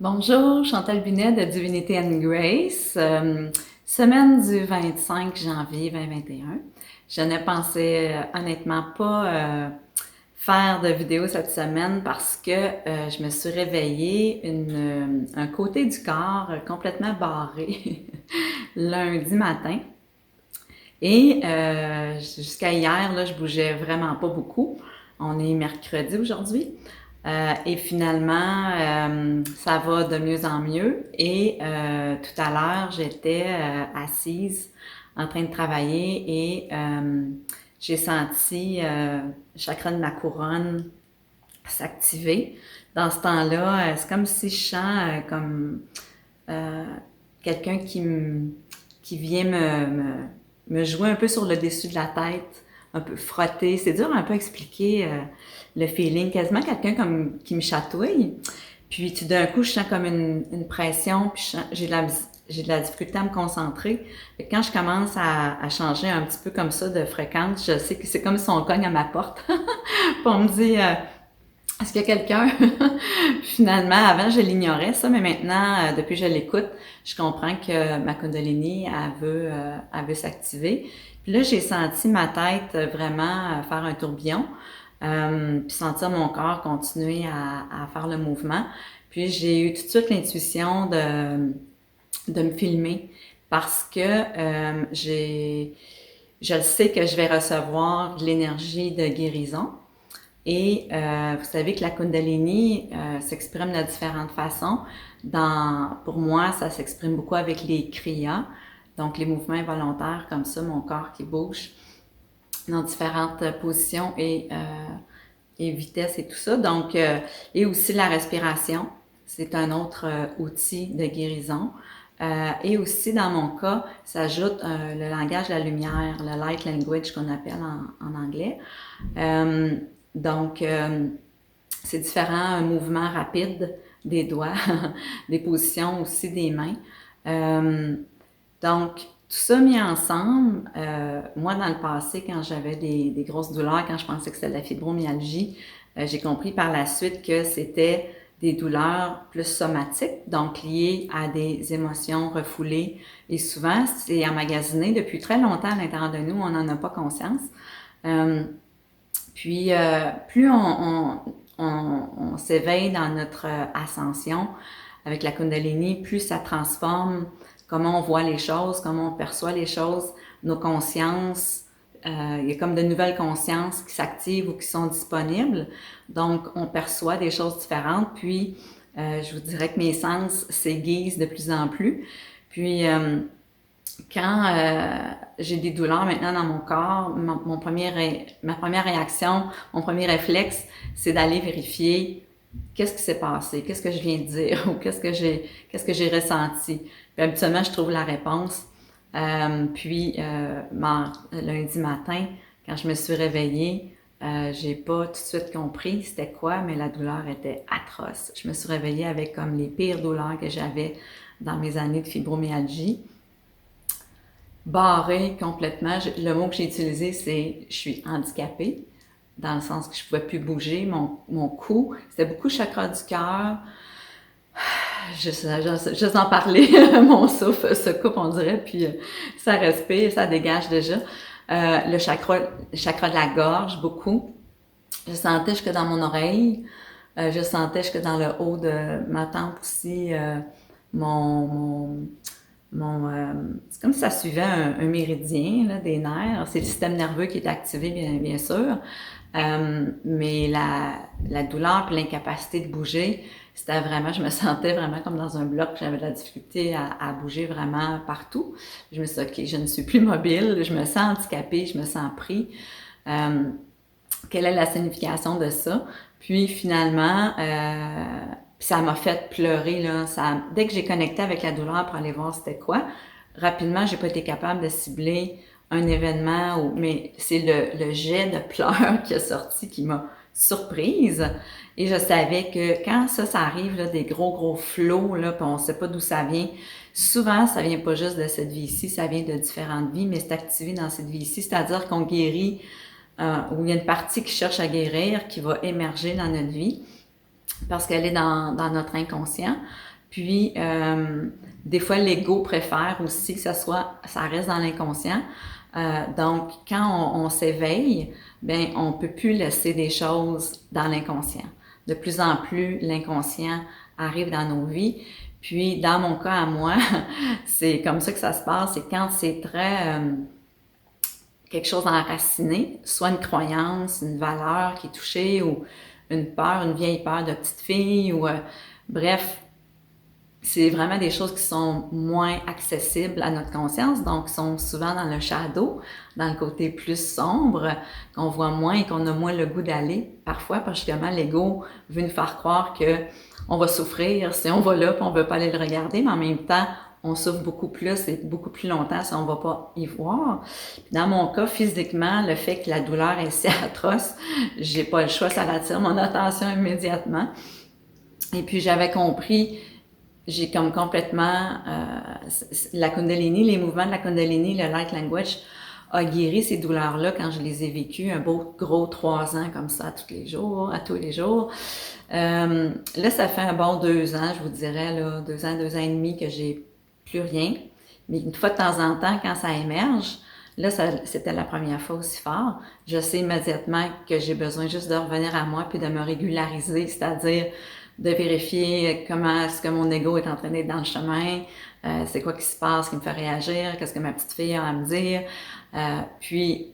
Bonjour, Chantal Binet de Divinity and Grace. Semaine du 25 janvier 2021. Je ne pensais honnêtement pas faire de vidéo cette semaine parce que je me suis réveillée un côté du corps complètement barré lundi matin. Et jusqu'à hier, là, je bougeais vraiment pas beaucoup. On est mercredi aujourd'hui. Et finalement, ça va de mieux en mieux. Et tout à l'heure, j'étais assise en train de travailler et j'ai senti le chakra de ma couronne s'activer. Dans ce temps-là, c'est comme si je sens comme euh, quelqu'un qui vient me jouer un peu sur le dessus de la tête, un peu frotter. C'est dur un peu à expliquer le feeling, quasiment quelqu'un comme qui me chatouille. Puis tout d'un coup, je sens comme une pression, puis j'ai de la difficulté à me concentrer. Et quand je commence à changer un petit peu comme ça de fréquence, je sais que c'est comme si on cogne à ma porte. Puis on me dit, est-ce qu'il y a quelqu'un? Finalement, avant, je l'ignorais, ça, mais maintenant, depuis que je l'écoute, je comprends que ma Kundalini, elle veut s'activer. Puis là, j'ai senti ma tête vraiment faire un tourbillon, puis sentir mon corps continuer à faire le mouvement. Puis j'ai eu tout de suite l'intuition de me filmer parce que je le sais que je vais recevoir de l'énergie de guérison. Et vous savez que la Kundalini s'exprime de différentes façons. Pour moi, ça s'exprime beaucoup avec les kriyas, donc les mouvements involontaires comme ça, mon corps qui bouge dans différentes positions et vitesses et tout ça. Donc, et aussi la respiration, c'est un autre outil de guérison. Et aussi, dans mon cas, s'ajoute le langage de la lumière, le light language qu'on appelle en anglais. Euh, donc, c'est différents mouvements rapides des doigts, des positions aussi des mains. Euh, donc, tout ça mis ensemble, moi dans le passé, quand j'avais des grosses douleurs, quand je pensais que c'était de la fibromyalgie, j'ai compris par la suite que c'était des douleurs plus somatiques, donc liées à des émotions refoulées. Et souvent, c'est emmagasiné depuis très longtemps à l'intérieur de nous, on n'en a pas conscience. Euh, puis, plus on s'éveille dans notre ascension avec la Kundalini, plus ça transforme comment on voit les choses, comment on perçoit les choses, nos consciences. Il y a comme de nouvelles consciences qui s'activent ou qui sont disponibles. Donc, on perçoit des choses différentes. Puis, je vous dirais que mes sens s'aiguisent de plus en plus. Puis, quand j'ai des douleurs maintenant dans mon corps, ma première réaction, mon premier réflexe, c'est d'aller vérifier qu'est-ce qui s'est passé, qu'est-ce que je viens de dire ou qu'est-ce que j'ai ressenti. Puis habituellement, je trouve la réponse. Lundi matin, quand je me suis réveillée, j'ai pas tout de suite compris c'était quoi, mais la douleur était atroce. Je me suis réveillée avec comme les pires douleurs que j'avais dans mes années de fibromyalgie. Barré complètement. Le mot que j'ai utilisé, c'est je suis handicapée, dans le sens que je ne pouvais plus bouger. Mon cou, c'était beaucoup chakra du cœur. Juste d'en parler, mon souffle se coupe, on dirait, puis ça respire, ça dégage déjà. Le chakra de la gorge, beaucoup. Je sentais jusque dans mon oreille. Je sentais jusque dans le haut de ma tempe aussi mon, mon, c'est comme si ça suivait un méridien là, des nerfs. C'est le système nerveux qui est activé, bien sûr. Mais la douleur et l'incapacité de bouger, c'était vraiment, je me sentais vraiment comme dans un bloc. J'avais de la difficulté à bouger vraiment partout. Je me suis dit, OK, je ne suis plus mobile, je me sens handicapée, je me sens pris. Quelle est la signification de ça? Puis finalement, ça m'a fait pleurer, là. Dès que j'ai connecté avec la douleur pour aller voir c'était quoi, rapidement, j'ai pas été capable de cibler un événement, mais c'est le jet de pleurs qui a sorti qui m'a surprise. Et je savais que quand ça arrive, là, des gros flots, là, puis on sait pas d'où ça vient, souvent, ça vient pas juste de cette vie-ci, ça vient de différentes vies, mais c'est activé dans cette vie-ci, c'est-à-dire qu'on guérit, où il y a une partie qui cherche à guérir, qui va émerger dans notre vie. parce qu'elle est dans notre inconscient. Puis, des fois, l'ego préfère aussi que ça reste dans l'inconscient. Donc, quand on s'éveille, ben, on peut plus laisser des choses dans l'inconscient. De plus en plus, l'inconscient arrive dans nos vies. Puis, dans mon cas à moi, c'est comme ça que ça se passe. C'est quand c'est très quelque chose enraciné, soit une croyance, une valeur qui est touchée, ou une peur, une vieille peur de petite fille, ou bref, c'est vraiment des choses qui sont moins accessibles à notre conscience, donc qui sont souvent dans le shadow, dans le côté plus sombre, qu'on voit moins et qu'on a moins le goût d'aller. Parfois, parce que justement, l'ego veut nous faire croire que on va souffrir si on va là puis on veut pas aller le regarder, mais en même temps, on souffre beaucoup plus et beaucoup plus longtemps si on va pas y voir. Puis dans mon cas, physiquement, le fait que la douleur est si atroce, j'ai pas le choix, ça attire mon attention immédiatement. Et puis j'avais compris, j'ai comme complètement la Kundalini, les mouvements de la Kundalini, le Light Language a guéri ces douleurs-là quand je les ai vécues, un beau gros 3 ans comme ça, tous les jours. Là, ça fait un bon 2 ans, je vous dirais, là, 2 ans et demi que j'ai plus rien. Mais une fois de temps en temps, quand ça émerge, là, c'était la première fois aussi fort, je sais immédiatement que j'ai besoin juste de revenir à moi puis de me régulariser, c'est-à-dire de vérifier comment est-ce que mon ego est en train d'être dans le chemin, c'est quoi qui se passe qui me fait réagir, qu'est-ce que ma petite fille a à me dire. Puis,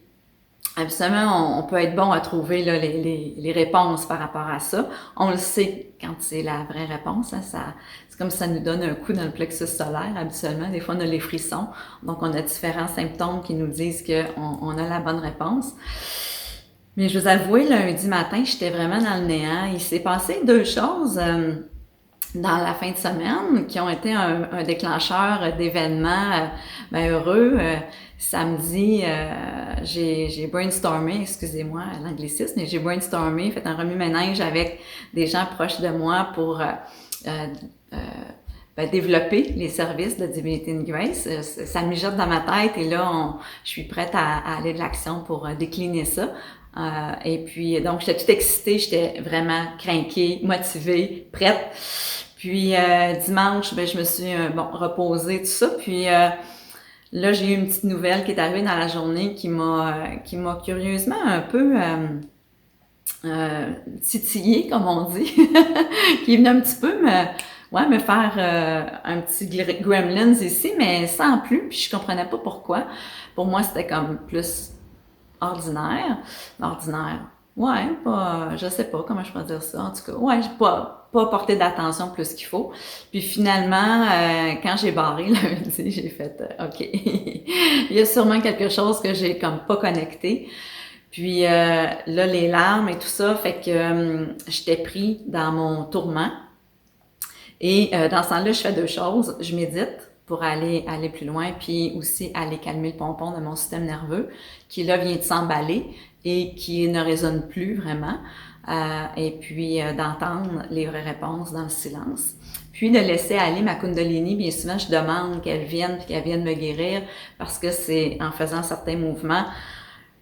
absolument, on peut être bon à trouver là, les réponses par rapport à ça. On le sait quand c'est la vraie réponse. Hein, c'est comme si ça nous donne un coup dans le plexus solaire, habituellement. Des fois, on a les frissons. Donc, on a différents symptômes qui nous disent qu'on a la bonne réponse. Mais je vous avoue, lundi matin, j'étais vraiment dans le néant. Il s'est passé 2 choses dans la fin de semaine qui ont été un déclencheur d'événements heureux. Samedi, j'ai brainstormé, excusez-moi l'anglicisme, mais j'ai brainstormé, fait un remue-ménage avec des gens proches de moi pour développer les services de Divinity in Grace. Ça mijote dans ma tête et là, je suis prête à aller de l'action pour décliner ça. Et puis, donc, j'étais toute excitée, j'étais vraiment craquée, motivée, prête. Puis, dimanche, je me suis reposée, tout ça. Puis, là, j'ai eu une petite nouvelle qui est arrivée dans la journée qui m'a curieusement un peu titillée, comme on dit, qui est venue un petit peu me faire un petit gremlins ici, mais sans plus, puis je comprenais pas pourquoi. Pour moi, c'était comme plus ordinaire. Ouais, je sais pas comment je peux dire ça. En tout cas, ouais, j'ai pas porté d'attention plus qu'il faut. Puis finalement, quand j'ai barré lundi, j'ai fait, OK, il y a sûrement quelque chose que j'ai comme pas connecté. Puis là, les larmes et tout ça, fait que j'étais pris dans mon tourment. Et dans ce temps-là, je fais 2 choses. Je médite pour aller plus loin, puis aussi aller calmer le pompon de mon système nerveux, qui là vient de s'emballer et qui ne résonne plus vraiment. Et puis d'entendre les vraies réponses dans le silence. Puis de laisser aller ma Kundalini, bien souvent je demande qu'elle vienne me guérir, parce que c'est en faisant certains mouvements.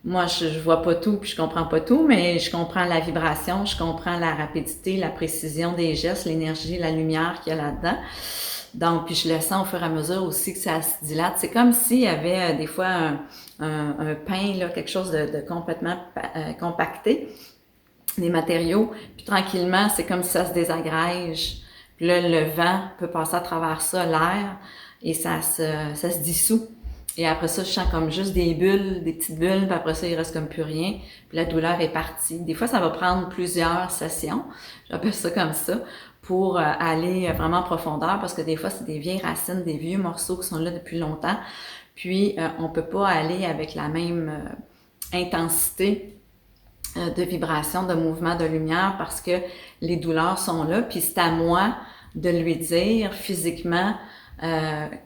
Moi, je vois pas tout, puis je comprends pas tout, mais je comprends la vibration, je comprends la rapidité, la précision des gestes, l'énergie, la lumière qu'il y a là-dedans. Donc, puis je le sens au fur et à mesure aussi que ça se dilate. C'est comme s'il y avait des fois un pain, là, quelque chose de complètement compacté, des matériaux, puis tranquillement, c'est comme si ça se désagrège. Puis là, le vent peut passer à travers ça, l'air, et ça se dissout. Et après ça, je sens comme juste des bulles, des petites bulles, puis après ça, il reste comme plus rien. Puis la douleur est partie. Des fois, ça va prendre plusieurs sessions, j'appelle ça comme ça, pour aller vraiment en profondeur, parce que des fois, c'est des vieilles racines, des vieux morceaux qui sont là depuis longtemps. Puis, on peut pas aller avec la même intensité de vibration, de mouvement, de lumière, parce que les douleurs sont là. Puis c'est à moi de lui dire physiquement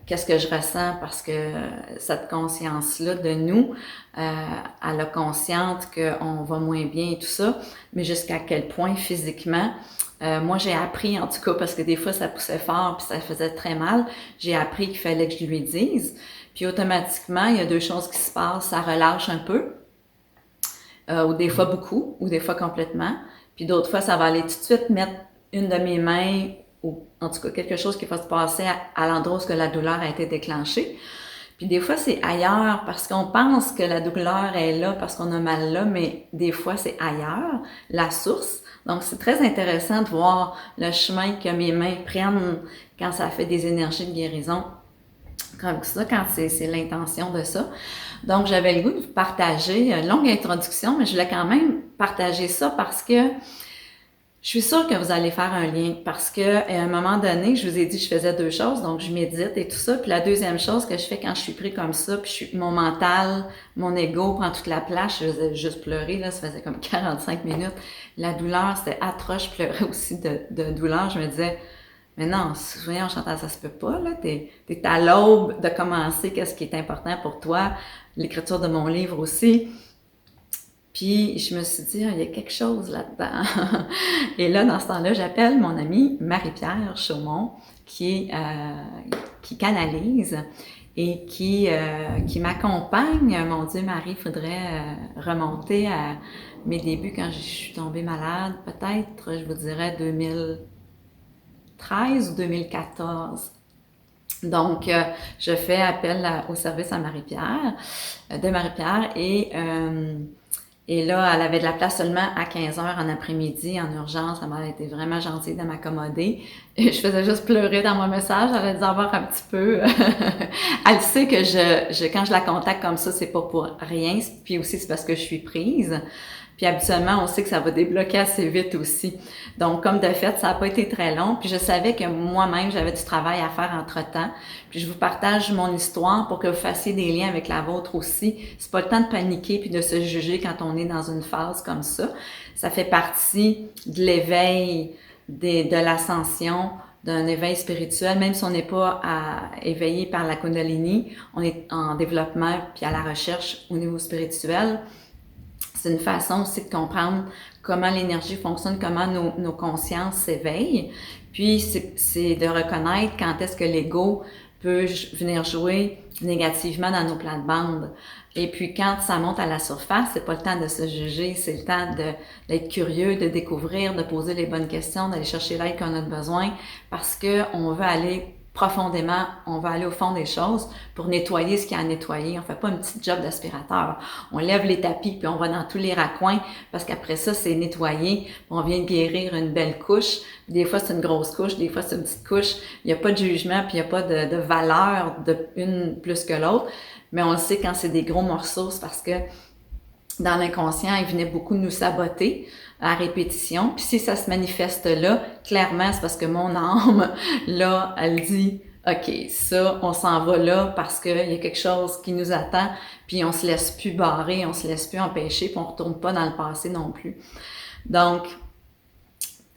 qu'est-ce que je ressens, parce que cette conscience-là de nous, elle a consciente qu'on va moins bien et tout ça, mais jusqu'à quel point physiquement, moi j'ai appris, en tout cas, parce que des fois ça poussait fort puis ça faisait très mal, j'ai appris qu'il fallait que je lui dise, puis automatiquement il y a 2 choses qui se passent, ça relâche un peu, ou des fois beaucoup, ou des fois complètement, puis d'autres fois ça va aller tout de suite mettre une de mes mains, ou en tout cas quelque chose qui va se passer à l'endroit où la douleur a été déclenchée. Puis des fois, c'est ailleurs parce qu'on pense que la douleur est là parce qu'on a mal là, mais des fois, c'est ailleurs, la source. Donc, c'est très intéressant de voir le chemin que mes mains prennent quand ça fait des énergies de guérison comme ça, quand c'est l'intention de ça. Donc, j'avais le goût de vous partager une longue introduction, mais je voulais quand même partager ça parce que je suis sûre que vous allez faire un lien parce que à un moment donné, je vous ai dit que je faisais deux choses, donc je médite et tout ça. Puis la deuxième chose que je fais quand je suis pris comme ça, puis mon mental, mon ego prend toute la place, je faisais juste pleurer, là, ça faisait comme 45 minutes. La douleur, c'était atroce, je pleurais aussi de douleur. Je me disais, mais non, voyons Chantal, ça se peut pas, là. T'es à l'aube de commencer, qu'est-ce qui est important pour toi, l'écriture de mon livre aussi. Puis je me suis dit, ah, il y a quelque chose là-dedans. Et là, dans ce temps-là, j'appelle mon amie Marie-Pierre Chaumont, qui canalise et qui m'accompagne. Mon Dieu, Marie, il faudrait remonter à mes débuts quand je suis tombée malade. Peut-être, je vous dirais, 2013 ou 2014. Donc, je fais appel au service à Marie-Pierre, de Marie-Pierre, et là, elle avait de la place seulement à 15 heures en après-midi, en urgence. Elle m'a été vraiment gentille de m'accommoder. Et je faisais juste pleurer dans mon message. Elle a dû avoir un petit peu. Elle sait que quand je la contacte comme ça, c'est pas pour rien. Puis aussi, c'est parce que je suis prise. Puis habituellement, on sait que ça va débloquer assez vite aussi. Donc, comme de fait, ça n'a pas été très long. Puis je savais que moi-même, j'avais du travail à faire entre-temps. Puis je vous partage mon histoire pour que vous fassiez des liens avec la vôtre aussi. C'est pas le temps de paniquer puis de se juger quand on est dans une phase comme ça. Ça fait partie de l'éveil, de l'ascension, d'un éveil spirituel, même si on n'est pas éveillé par la Kundalini, on est en développement puis à la recherche au niveau spirituel. C'est une façon aussi de comprendre comment l'énergie fonctionne, comment nos consciences s'éveillent. Puis, c'est de reconnaître quand est-ce que l'ego peut venir jouer négativement dans nos plates-bandes. Et puis, quand ça monte à la surface, c'est pas le temps de se juger, c'est le temps d'être curieux, de découvrir, de poser les bonnes questions, d'aller chercher l'aide qu'on a besoin, parce que on veut aller profondément, on va aller au fond des choses pour nettoyer ce qu'il y a à nettoyer. On fait pas un petit job d'aspirateur. On lève les tapis puis on va dans tous les raccoins parce qu'après ça, c'est nettoyé. On vient de guérir une belle couche. Des fois, c'est une grosse couche, des fois, c'est une petite couche. Il n'y a pas de jugement puis il n'y a pas de valeur de une plus que l'autre. Mais on le sait quand c'est des gros morceaux, c'est parce que dans l'inconscient, il venait beaucoup nous saboter à répétition. Puis si ça se manifeste là, clairement, c'est parce que mon âme, là, elle dit, OK, ça, on s'en va là parce qu'il y a quelque chose qui nous attend, puis on se laisse plus barrer, on se laisse plus empêcher, puis on retourne pas dans le passé non plus. Donc,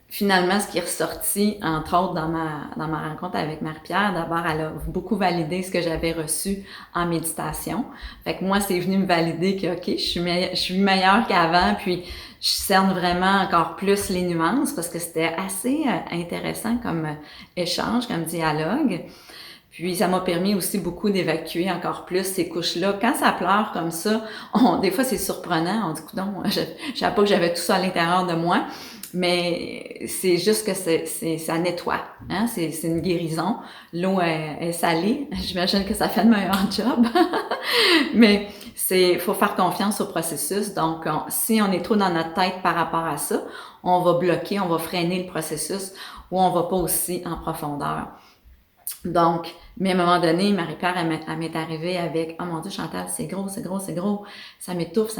finalement, ce qui est ressorti, entre autres, dans ma rencontre avec Marie-Pierre, d'abord, elle a beaucoup validé ce que j'avais reçu en méditation. Fait que moi, c'est venu me valider que, OK, je suis meilleure qu'avant, puis je cerne vraiment encore plus les nuances parce que c'était assez intéressant comme échange, comme dialogue. Puis ça m'a permis aussi beaucoup d'évacuer encore plus ces couches-là. Quand ça pleure comme ça, des fois c'est surprenant. On dit, non, je savais pas que j'avais tout ça à l'intérieur de moi. Mais c'est juste que ça nettoie, hein? C'est une guérison. L'eau est salée. J'imagine que ça fait le meilleur job. Mais faut faire confiance au processus. Donc, si on est trop dans notre tête par rapport à ça, on va bloquer, on va freiner le processus ou on va pas aussi en profondeur. Donc, mais à un moment donné, Marie-Pierre, elle m'est arrivée avec, oh mon Dieu, Chantal, c'est gros, c'est gros, c'est gros. Ça m'étouffe.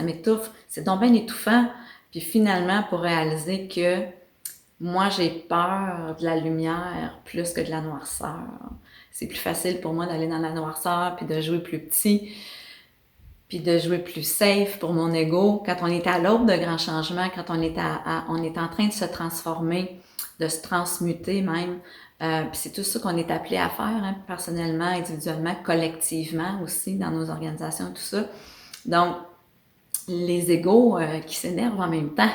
C'est donc bien étouffant. Puis finalement, pour réaliser que moi, j'ai peur de la lumière plus que de la noirceur. C'est plus facile pour moi d'aller dans la noirceur, puis de jouer plus petit, puis de jouer plus safe pour mon ego. Quand on est à l'aube de grands changements, quand on est en train de se transformer, de se transmuter même, puis c'est tout ça qu'on est appelé à faire, hein, personnellement, individuellement, collectivement aussi, dans nos organisations et tout ça. Donc, les égos qui s'énervent en même temps,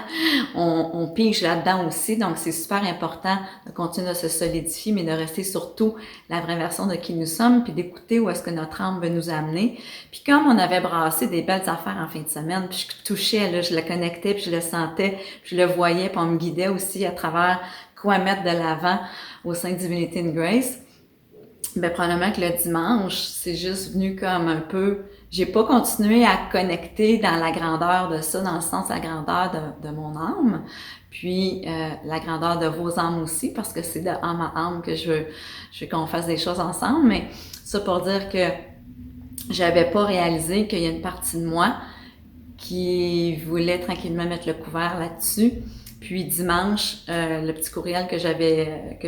on pige là-dedans aussi, donc c'est super important de continuer de se solidifier, mais de rester surtout la vraie version de qui nous sommes, puis d'écouter où est-ce que notre âme veut nous amener. Puis comme on avait brassé des belles affaires en fin de semaine, puis je touchais, là, je le connectais, puis je le sentais, puis je le voyais, puis on me guidait aussi à travers quoi mettre de l'avant au sein de Divinity and Grace. Ben, probablement que le dimanche, c'est juste venu comme un peu... J'ai pas continué à connecter dans la grandeur de ça, dans le sens de la grandeur de mon âme, puis la grandeur de vos âmes aussi, parce que c'est de âme à âme que je veux qu'on fasse des choses ensemble, mais ça pour dire que j'avais pas réalisé qu'il y a une partie de moi qui voulait tranquillement mettre le couvert là-dessus. Puis dimanche, le petit courriel que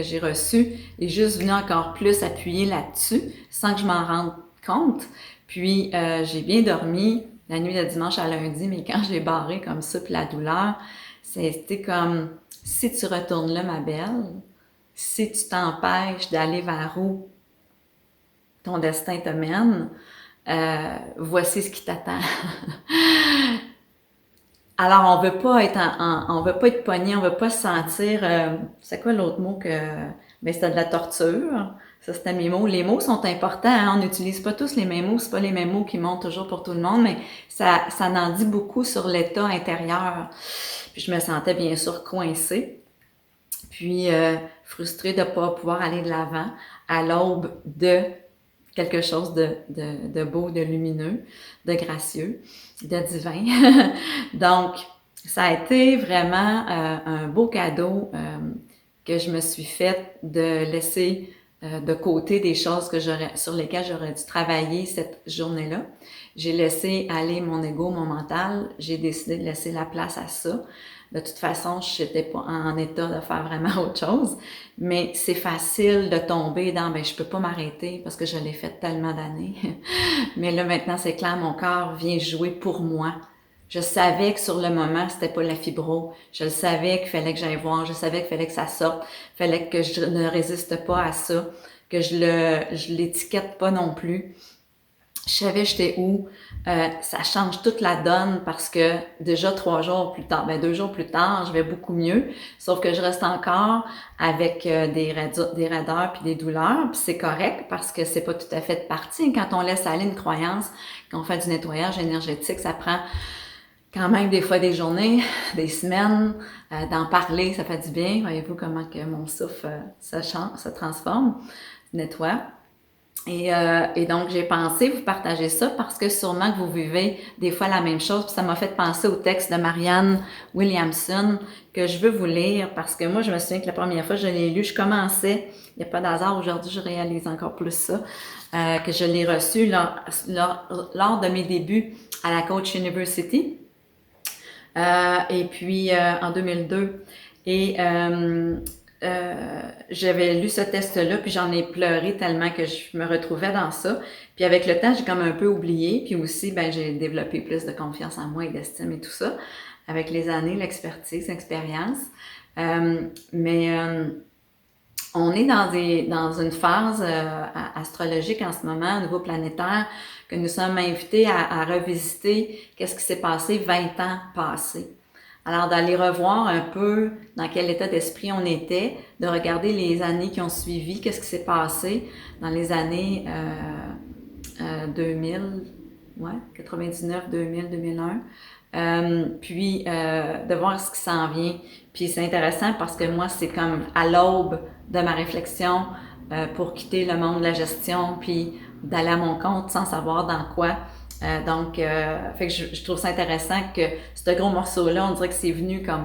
j'ai reçu est juste venu encore plus appuyer là-dessus, sans que je m'en rende compte. Puis j'ai bien dormi la nuit de dimanche à lundi, mais quand j'ai barré comme ça, puis la douleur, c'était comme, si tu retournes là, ma belle, si tu t'empêches d'aller vers où ton destin te mène, voici ce qui t'attend. Alors, on veut pas être pogné, on veut pas se sentir, c'est quoi l'autre mot que, ben c'était de la torture. Ça, c'était mes mots. Les mots sont importants, hein? On n'utilise pas tous les mêmes mots, c'est pas les mêmes mots qui montent toujours pour tout le monde, mais ça en dit beaucoup sur l'état intérieur. Puis je me sentais bien sûr coincée, puis frustrée de pas pouvoir aller de l'avant à l'aube de quelque chose de beau, de lumineux, de gracieux, de divin. Donc, ça a été vraiment un beau cadeau que je me suis fait de laisser de côté des choses sur lesquelles j'aurais dû travailler cette journée-là. J'ai laissé aller mon ego, mon mental. J'ai décidé de laisser la place à ça. De toute façon, je n'étais pas en état de faire vraiment autre chose. Mais c'est facile de tomber dans, je peux pas m'arrêter parce que je l'ai fait tellement d'années. Mais là, maintenant, c'est clair, mon corps vient jouer pour moi. Je savais que sur le moment, c'était pas la fibro. Je le savais qu'il fallait que j'aille voir. Je savais qu'il fallait que ça sorte. Il fallait que je ne résiste pas à ça. Que je l'étiquette pas non plus. Je savais j'étais où. Ça change toute la donne parce que déjà 2 jours plus tard, je vais beaucoup mieux. Sauf que je reste encore avec des raideurs puis des douleurs. Puis c'est correct parce que c'est pas tout à fait de partie. Quand on laisse aller une croyance, quand on fait du nettoyage énergétique, ça prend quand même des fois des journées, des semaines, d'en parler, ça fait du bien. Voyez-vous comment que mon souffle se transforme, nettoie. Et donc, j'ai pensé vous partager ça parce que sûrement que vous vivez des fois la même chose. Puis ça m'a fait penser au texte de Marianne Williamson que je veux vous lire parce que moi, je me souviens que la première fois que je l'ai lu, je commençais, il n'y a pas d'hasard, aujourd'hui, je réalise encore plus ça, que je l'ai reçu lors de mes débuts à la Coach University. Et puis, en 2002. Et j'avais lu ce texte-là, puis j'en ai pleuré tellement que je me retrouvais dans ça. Puis avec le temps, j'ai comme un peu oublié. Puis aussi, j'ai développé plus de confiance en moi et d'estime et tout ça. Avec les années, l'expertise, l'expérience. On est dans une phase astrologique en ce moment, au niveau planétaire, que nous sommes invités à revisiter qu'est-ce qui s'est passé 20 ans passés. Alors, d'aller revoir un peu dans quel état d'esprit on était, de regarder les années qui ont suivi, qu'est-ce qui s'est passé dans les années 2000, 99, 2000, 2001, puis de voir ce qui s'en vient. Puis c'est intéressant parce que moi, c'est comme à l'aube de ma réflexion pour quitter le monde de la gestion, puis d'aller à mon compte sans savoir dans quoi. Fait que je trouve ça intéressant que ce gros morceau-là, on dirait que c'est venu comme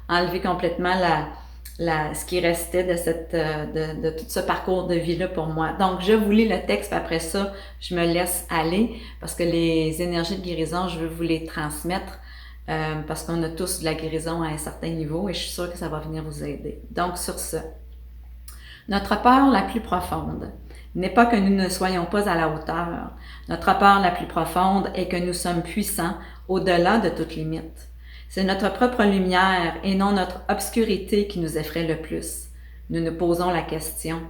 enlever complètement ce qui restait de tout ce parcours de vie-là pour moi. Donc, je vous lis le texte, puis après ça, je me laisse aller parce que les énergies de guérison, je veux vous les transmettre parce qu'on a tous de la guérison à un certain niveau et je suis sûre que ça va venir vous aider. Donc, sur ce, notre peur la plus profonde n'est pas que nous ne soyons pas à la hauteur. Notre peur la plus profonde est que nous sommes puissants au-delà de toute limite. C'est notre propre lumière et non notre obscurité qui nous effraie le plus. Nous nous posons la question,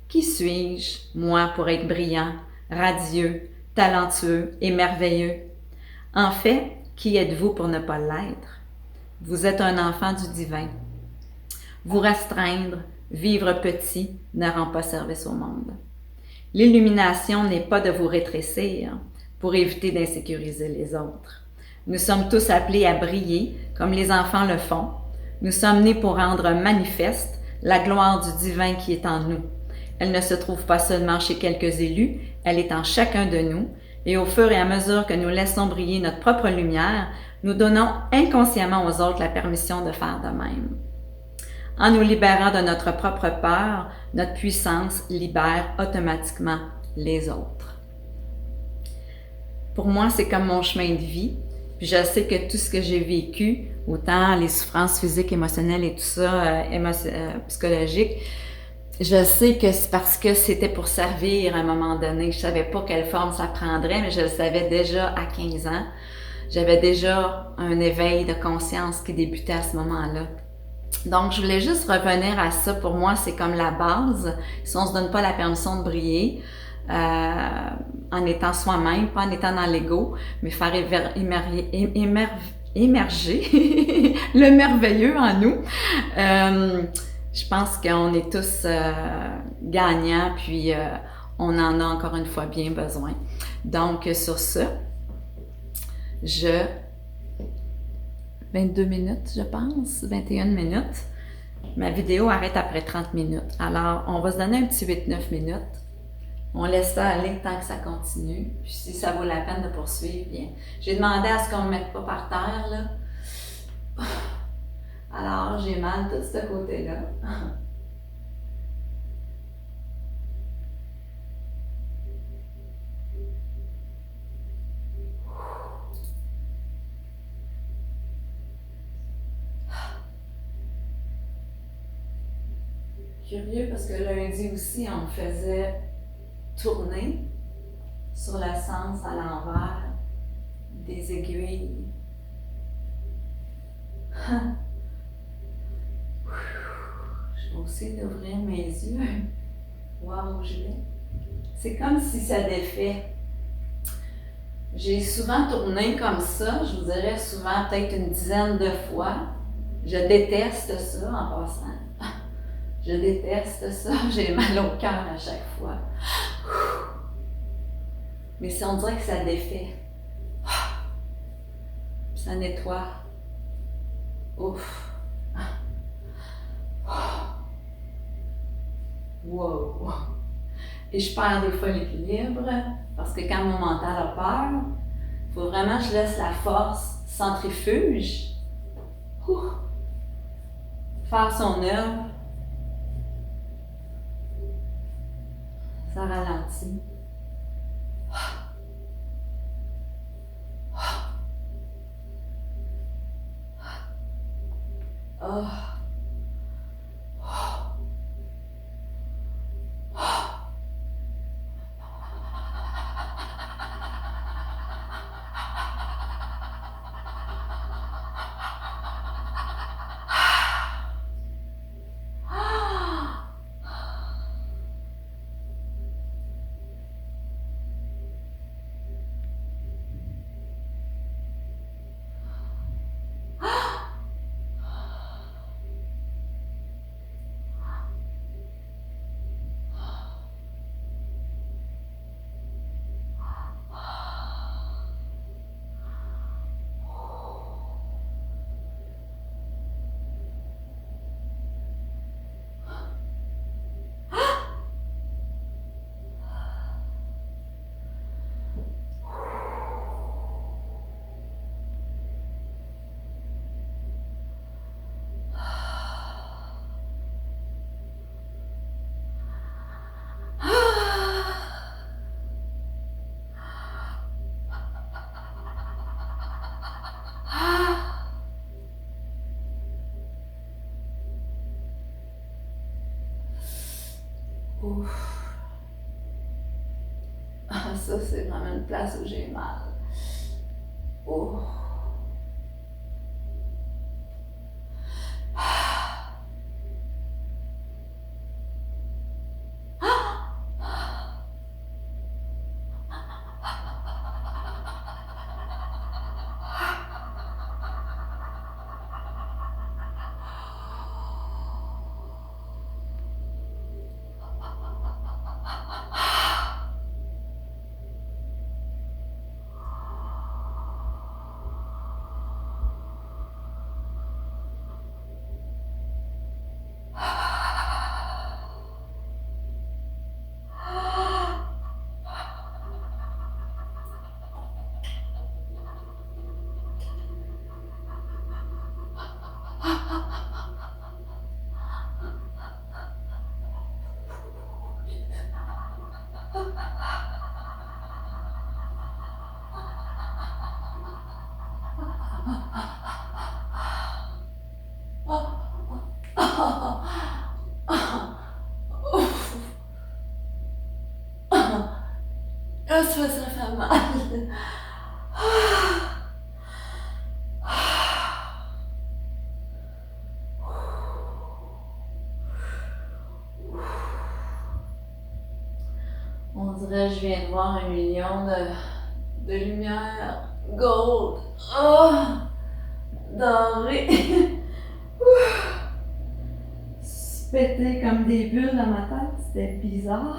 qui suis-je, moi, pour être brillant, radieux, talentueux et merveilleux? En fait, qui êtes-vous pour ne pas l'être? Vous êtes un enfant du divin. Vous restreindre, vivre petit, ne rend pas service au monde. L'illumination n'est pas de vous rétrécir pour éviter d'insécuriser les autres. Nous sommes tous appelés à briller comme les enfants le font. Nous sommes nés pour rendre manifeste la gloire du divin qui est en nous. Elle ne se trouve pas seulement chez quelques élus, elle est en chacun de nous, et au fur et à mesure que nous laissons briller notre propre lumière, nous donnons inconsciemment aux autres la permission de faire de même. En nous libérant de notre propre peur, notre puissance libère automatiquement les autres. Pour moi, c'est comme mon chemin de vie. Puis je sais que tout ce que j'ai vécu, autant les souffrances physiques, émotionnelles et tout ça, psychologiques, je sais que c'est parce que c'était pour servir à un moment donné. Je savais pas quelle forme ça prendrait, mais je le savais déjà à 15 ans. J'avais déjà un éveil de conscience qui débutait à ce moment-là. Donc, je voulais juste revenir à ça. Pour moi, c'est comme la base. Si on se donne pas la permission de briller, en étant soi-même, pas en étant dans l'ego, mais faire émerger le merveilleux en nous. Je pense qu'on est tous gagnants, puis on en a encore une fois bien besoin. Donc, sur ce, 22 minutes, je pense, 21 minutes. Ma vidéo arrête après 30 minutes. Alors, on va se donner un petit 8-9 minutes. On laisse ça aller tant que ça continue. Puis si ça vaut la peine de poursuivre, bien. J'ai demandé à ce qu'on ne me mette pas par terre, là. Alors, j'ai mal de ce côté-là. Curieux parce que lundi aussi, on me faisait tourner sur le sens à l'envers des aiguilles. Je vais aussi d'ouvrir mes yeux, voir où je vais. C'est comme si ça défait. J'ai souvent tourné comme ça, je vous dirais souvent peut-être une dizaine de fois. Je déteste ça en passant. Je déteste ça, j'ai mal au cœur à chaque fois. Mais si on dirait que ça défait, ça nettoie. Ouf. Wow. Et je perds des fois l'équilibre parce que quand mon mental a peur, il faut vraiment que je laisse la force centrifuge faire son œuvre. Ça ralentit. Oh. Ouf. Ah, ça, c'est vraiment une place où j'ai mal. Oh. Ça fait mal. On dirait que je viens de voir 1 million de lumière gold. Oh, dorée. Se péter comme des bulles dans ma tête, c'était bizarre.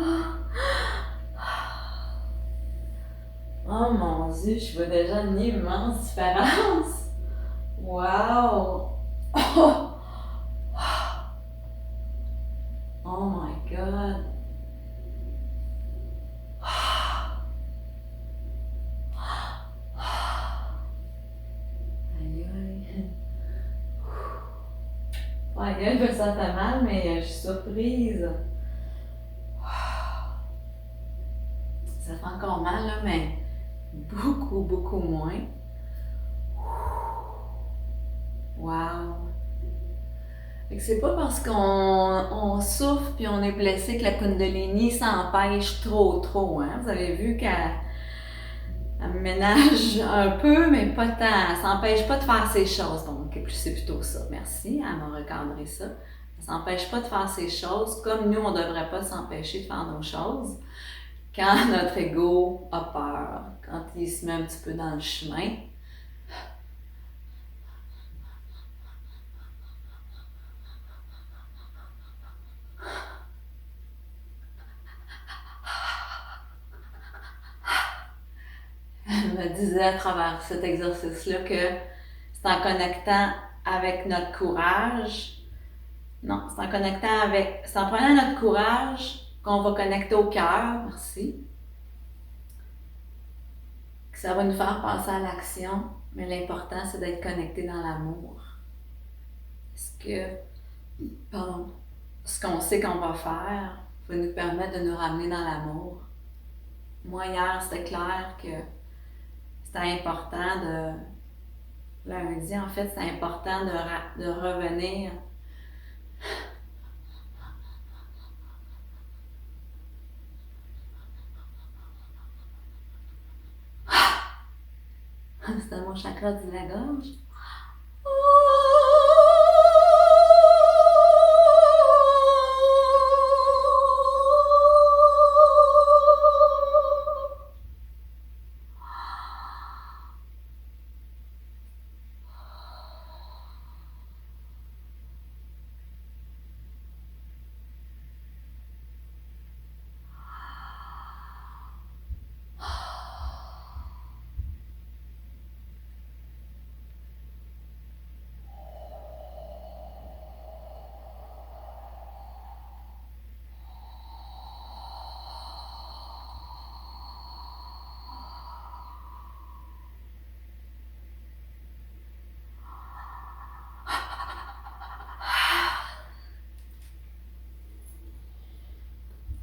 Oh mon Dieu, je vois déjà une immense différence. Wow! Oh, oh my God! Aïe aïe! Aïe aïe, ça fait mal, mais je suis surprise. Ça fait encore mal, là, mais beaucoup, beaucoup moins. Wow! Fait que c'est pas parce qu'on souffre puis on est blessé que la Kundalini s'empêche trop, hein? Vous avez vu qu'elle ménage un peu, mais pas tant. Elle s'empêche pas de faire ses choses. Donc, c'est plutôt ça. Merci, elle m'a recadré ça. Elle s'empêche pas de faire ses choses, comme nous, on devrait pas s'empêcher de faire nos choses. Quand notre ego a peur, quand il se met un petit peu dans le chemin, elle me disait à travers cet exercice-là que c'est en connectant avec notre courage. Non, c'est en connectant avec. C'est en prenant notre courage qu'on va connecter au cœur, merci, que ça va nous faire passer à l'action, mais l'important c'est d'être connecté dans l'amour. Pardon, ce qu'on sait qu'on va faire va nous permettre de nous ramener dans l'amour. Moi hier, c'était clair que c'était important lundi en fait, c'est important de revenir. C'était mon chakra de la gorge.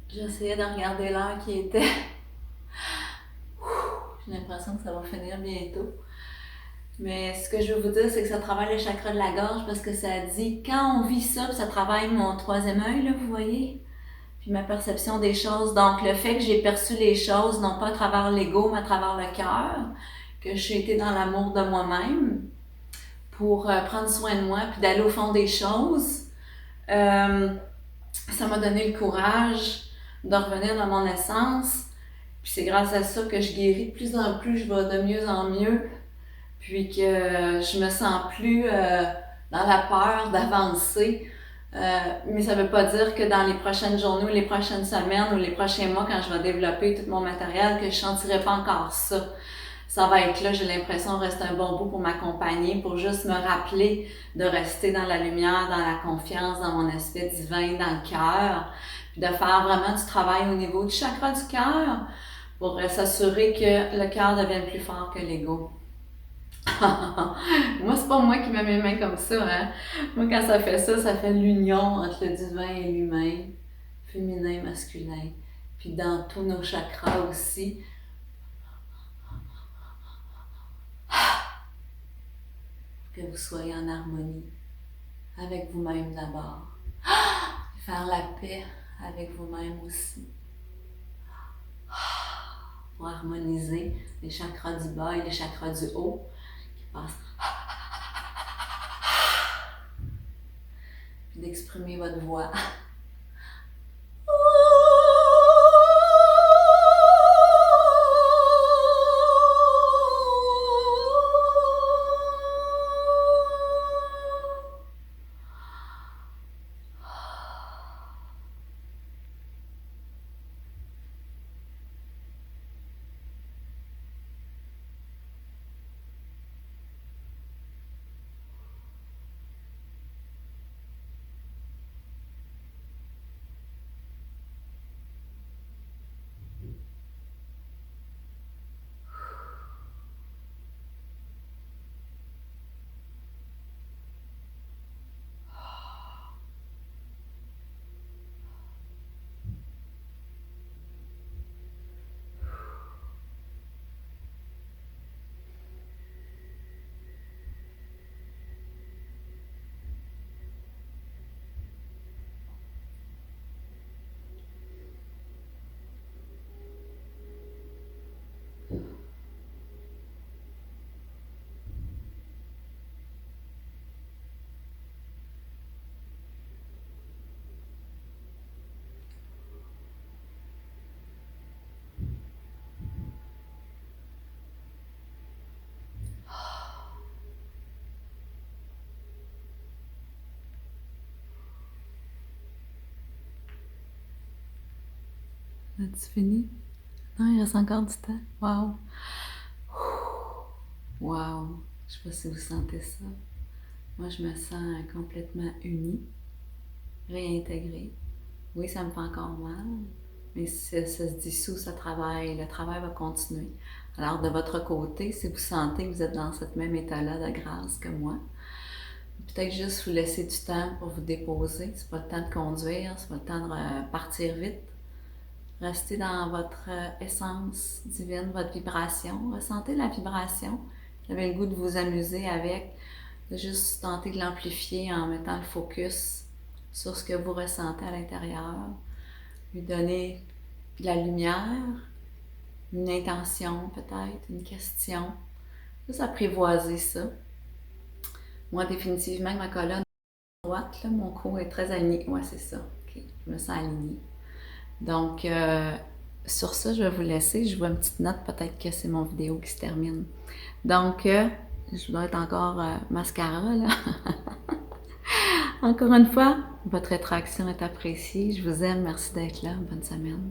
J'essayais de regarder l'heure qui était. J'ai l'impression que ça va finir bientôt. Mais ce que je veux vous dire, c'est que ça travaille le chakra de la gorge parce que ça dit, quand on vit ça, ça travaille mon troisième œil, là, vous voyez? Puis ma perception des choses. Donc, le fait que j'ai perçu les choses, non pas à travers l'ego, mais à travers le cœur, que j'ai été dans l'amour de moi-même pour prendre soin de moi puis d'aller au fond des choses, ça m'a donné le courage de revenir dans mon essence. Puis c'est grâce à ça que je guéris de plus en plus, je vais de mieux en mieux. Puis que je me sens plus dans la peur d'avancer. Mais ça veut pas dire que dans les prochaines journées ou les prochaines semaines ou les prochains mois, quand je vais développer tout mon matériel, que je sentirai pas encore ça. Ça va être là, j'ai l'impression, reste un bon bout pour m'accompagner, pour juste me rappeler de rester dans la lumière, dans la confiance, dans mon aspect divin, dans le cœur, puis de faire vraiment du travail au niveau du chakra du cœur pour s'assurer que le cœur devienne plus fort que l'ego. Moi, c'est pas moi qui mets mes mains comme ça, hein. Moi, quand ça fait l'union entre le divin et l'humain, féminin, masculin, puis dans tous nos chakras aussi. que vous soyez en harmonie avec vous-même d'abord. Faire la paix avec vous-même aussi. Pour harmoniser les chakras du bas et les chakras du haut qui passent. Puis d'exprimer votre voix. As-tu fini? Non, il reste encore du temps. Wow! Wow! Je sais pas si vous sentez ça. Moi, je me sens complètement unie, réintégrée. Oui, ça me fait encore mal, mais ça se dissout, ça travaille. Le travail va continuer. Alors, de votre côté, si vous sentez que vous êtes dans ce même état-là de grâce que moi, peut-être juste vous laisser du temps pour vous déposer. C'est pas le temps de conduire, c'est pas le temps de partir vite. Restez dans votre essence divine, votre vibration. Ressentez la vibration. Vous avez le goût de vous amuser avec, de juste tenter de l'amplifier en mettant le focus sur ce que vous ressentez à l'intérieur. Lui donner de la lumière, une intention peut-être, une question. Juste apprivoiser ça. Moi, définitivement, ma colonne droite, là, mon cou est très aligné. Ouais, c'est ça. Okay. Je me sens alignée. Donc, sur ça, je vais vous laisser. Je vois une petite note, peut-être que c'est mon vidéo qui se termine. Donc, je dois être encore mascara, là. Encore une fois, votre rétraction est appréciée. Je vous aime. Merci d'être là. Bonne semaine.